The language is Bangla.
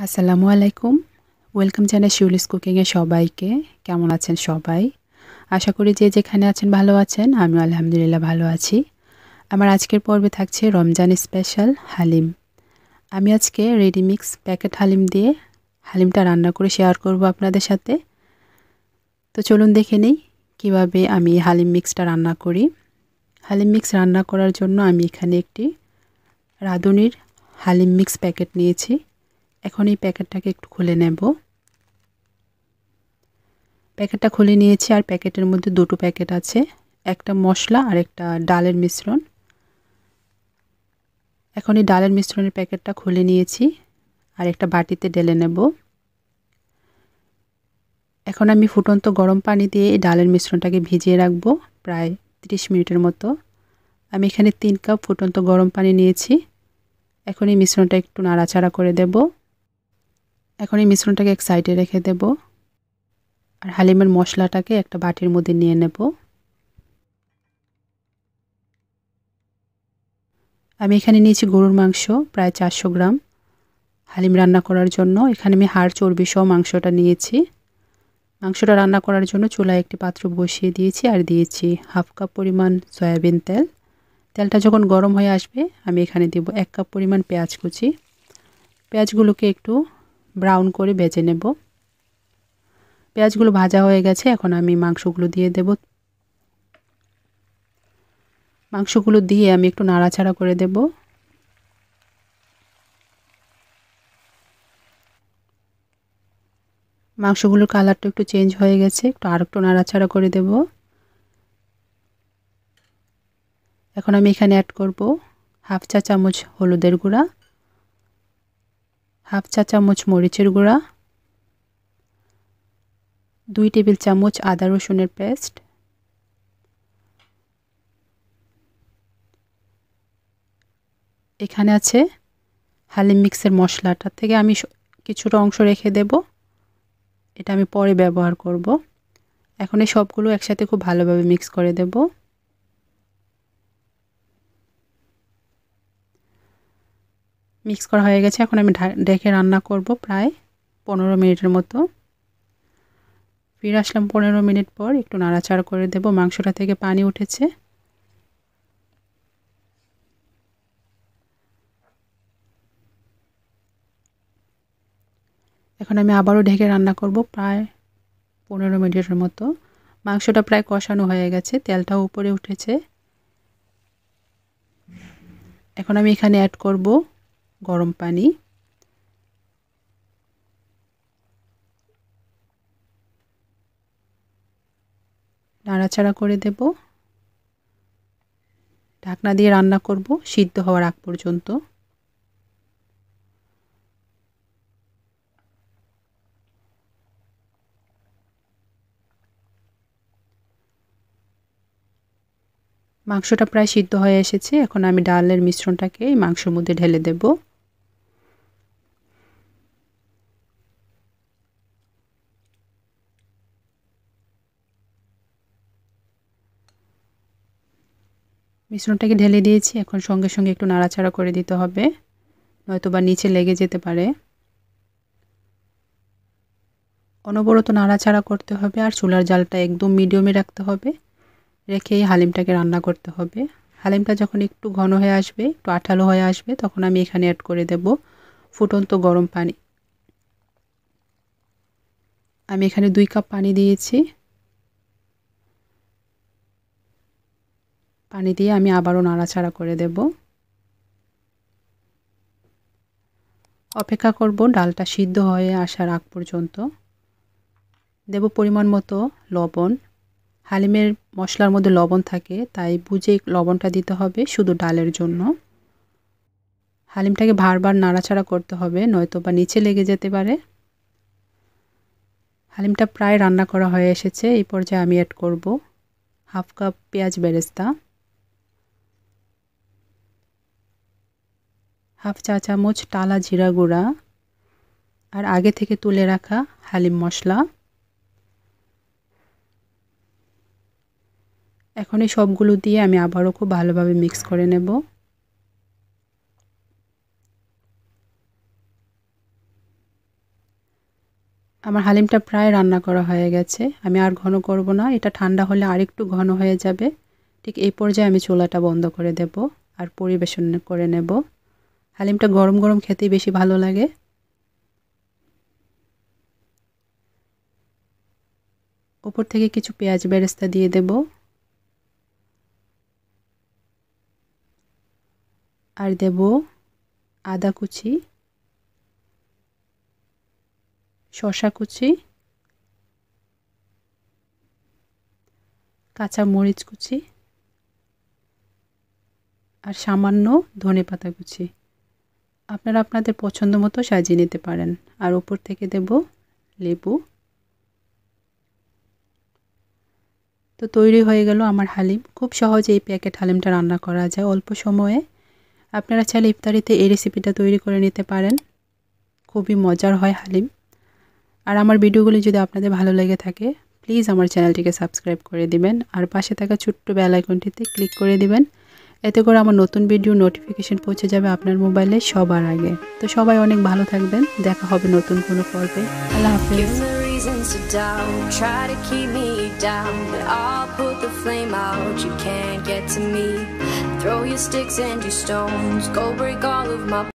আসসালামু আলাইকুম। ওয়েলকাম জানাই শিউলিস কুকিংয়ে সবাইকে। কেমন আছেন সবাই? আশা করি যে যেখানে আছেন ভালো আছেন। আমিও আলহামদুলিল্লাহ ভালো আছি। আমার আজকের পর্বে থাকছে রমজান স্পেশাল হালিম। আমি আজকে রেডি মিক্স প্যাকেট হালিম দিয়ে হালিমটা রান্না করে শেয়ার করব আপনাদের সাথে। তো চলুন দেখে নেই কীভাবে আমি হালিম মিক্সটা রান্না করি। হালিম মিক্স রান্না করার জন্য আমি এখানে একটি রাঁধুনির হালিম মিক্স প্যাকেট নিয়েছি। এখন এই প্যাকেটটাকে একটু খুলে নেব। প্যাকেটটা খুলে নিয়েছি আর প্যাকেটের মধ্যে দুটো প্যাকেট আছে, একটা মশলা আর একটা ডালের মিশ্রণ। এখন এই ডালের মিশ্রণের প্যাকেটটা খুলে নিয়েছি আর একটা বাটিতে ঢেলে নেব। এখন আমি ফুটন্ত গরম পানি দিয়ে এই ডালের মিশ্রণটাকে ভিজিয়ে রাখবো প্রায় 30 মিনিটের মতো। আমি এখানে 3 কাপ ফুটন্ত গরম পানি নিয়েছি। এখন এই মিশ্রণটা একটু নাড়াচাড়া করে দেব। এখন এই মিশ্রণটাকে এক সাইডে রেখে দেব আর হালিমের মশলাটাকে একটা বাটির মধ্যে নিয়ে নেব। আমি এখানে নিয়েছি গরুর মাংস প্রায় 400 গ্রাম হালিম রান্না করার জন্য। এখানে আমি হাড় চর্বি সহ মাংসটা নিয়েছি। মাংসটা রান্না করার জন্য চুলায় একটি পাত্র বসিয়ে দিয়েছি আর দিয়েছি হাফ কাপ পরিমাণ সয়াবিন তেল। তেলটা যখন গরম হয়ে আসবে আমি এখানে দেব 1 কাপ পরিমাণ পেঁয়াজ কুচি। পেঁয়াজগুলোকে একটু ব্রাউন করে ভেজে নেব। পেঁয়াজগুলো ভাজা হয়ে গেছে, এখন আমি মাংসগুলো দিয়ে দেব। মাংসগুলো দিয়ে আমি একটু নাড়াচাড়া করে দেব। মাংসগুলোর কালারটা একটু চেঞ্জ হয়ে গেছে, আর একটু নাড়াচাড়া করে দেব। এখন আমি এখানে অ্যাড করব হাফ চা চামচ হলুদের গুঁড়া, হাফ চা চামচ মরিচের গুঁড়া, 2 টেবিল চামচ আদা রসুনের পেস্ট, এখানে আছে হালিম মিক্সের মশলাটা থেকে আমি কিছুটা অংশ রেখে দেব, এটা আমি পরে ব্যবহার করব। এখন এই সবগুলো একসাথে খুব ভালোভাবে মিক্স করে দেব। মিক্স করা হয়ে গেছে, এখন আমি ঢেকে রান্না করব প্রায় 15 মিনিটের মতো। ফিরে আসলাম 15 মিনিট পর, একটু নাড়াচাড়া করে দেব। মাংসটা থেকে পানি উঠেছে। এখন আমি আবারও ঢেকে রান্না করব প্রায় 15 মিনিটের মতো। মাংসটা প্রায় কষানো হয়ে গেছে, তেলটাও উপরে উঠেছে। এখন আমি এখানে অ্যাড করব গরম পানি। নাড়াচাড়া করে দেব। ঢাকনা দিয়ে রান্না করব সিদ্ধ হওয়ার আগ পর্যন্ত। মাংসটা প্রায় সিদ্ধ হয়ে এসেছে, এখন আমি ডালের মিশ্রণটাকে এই মাংসের মধ্যে ঢেলে দেব। মিশ্রণটাকে ঢেলে দিয়েছি, এখন সঙ্গে সঙ্গে একটু নাড়াচাড়া করে দিতে হবে, নয়তোবা নিচে লেগে যেতে পারে। অনবরত নাড়াচাড়া করতে হবে আর চুলার জালটা একদম মিডিয়ামে রাখতে হবে, রেখেই হালিমটাকে রান্না করতে হবে। হালিমটা যখন একটু ঘন হয়ে আসবে, একটু আঠালো হয়ে আসবে, তখন আমি এখানে অ্যাড করে দেব ফুটন্ত গরম পানি। আমি এখানে 2 কাপ পানি দিয়েছি। পানি দিয়ে আমি আবারও নাড়াচাড়া করে দেব। অপেক্ষা করব ডালটা সিদ্ধ হয়ে আসার আগ পর্যন্ত। দেব পরিমাণ মতো লবণ। হালিমের মশলার মধ্যে লবণ থাকে, তাই বুঝে লবণটা দিতে হবে শুধু ডালের জন্য। হালিমটাকে বারবার নাড়াচাড়া করতে হবে, নয়তোবা নিচে লেগে যেতে পারে। হালিমটা প্রায় রান্না করা হয়ে এসেছে। এই পর্যায়ে আমি অ্যাড করব হাফ কাপ পেঁয়াজ বেরেস্তা, হাফ চা চামচ টালা জিরা গুঁড়া আর আগে থেকে তুলে রাখা হালিম মশলা। এখন এই সবগুলো দিয়ে আমি আবারও খুব ভালোভাবে মিক্স করে নেব। আমার হালিমটা প্রায় রান্না করা হয়ে গেছে। আমি আর ঘন করব না, এটা ঠান্ডা হলে আরেকটু ঘন হয়ে যাবে। ঠিক এই পর্যায়ে আমি চুলাটা বন্ধ করে দেব আর পরিবেশন করে নেব। হালিমটা গরম গরম খেতেই বেশি ভালো লাগে। উপর থেকে কিছু পেঁয়াজ বেরেস্তা দিয়ে দেব আর দেব আদা কুচি, শসা কুচি, কাঁচা মরিচ কুচি আর সামান্য ধনেপাতা কুচি। আপনারা আপনাদের পছন্দ মতো সাজিয়ে নিতে পারেন। আর উপর থেকে দেব লেবু। তো তৈরি হয়ে গেল আমার হালিম। খুব সহজে এই প্যাকেট হালিমটা রান্না করা যায় অল্প সময়ে। আপনারা চাইলে ইফতারিতে এই রেসিপিটা তৈরি করে নিতে পারেন। খুবই মজার হয় হালিম। আর আমার ভিডিওগুলি যদি আপনাদের ভালো লেগে থাকে প্লিজ আমার চ্যানেলটিকে সাবস্ক্রাইব করে দিবেন আর পাশে থাকা ছোট্ট বেল আইকনটিতে ক্লিক করে দিবেন। এতে করে আমার নতুন ভিডিও নোটিফিকেশন পৌঁছে যাবে আপনার মোবাইলে সবার আগে। তো সবাই অনেক ভালো থাকবেন। দেখা হবে নতুন কোনো পর্বে। আল্লাহ হাফেজ। To doubt, try to keep me down, but I'll put the flame out. You can't get to me. Throw your sticks and your stones, go break all of my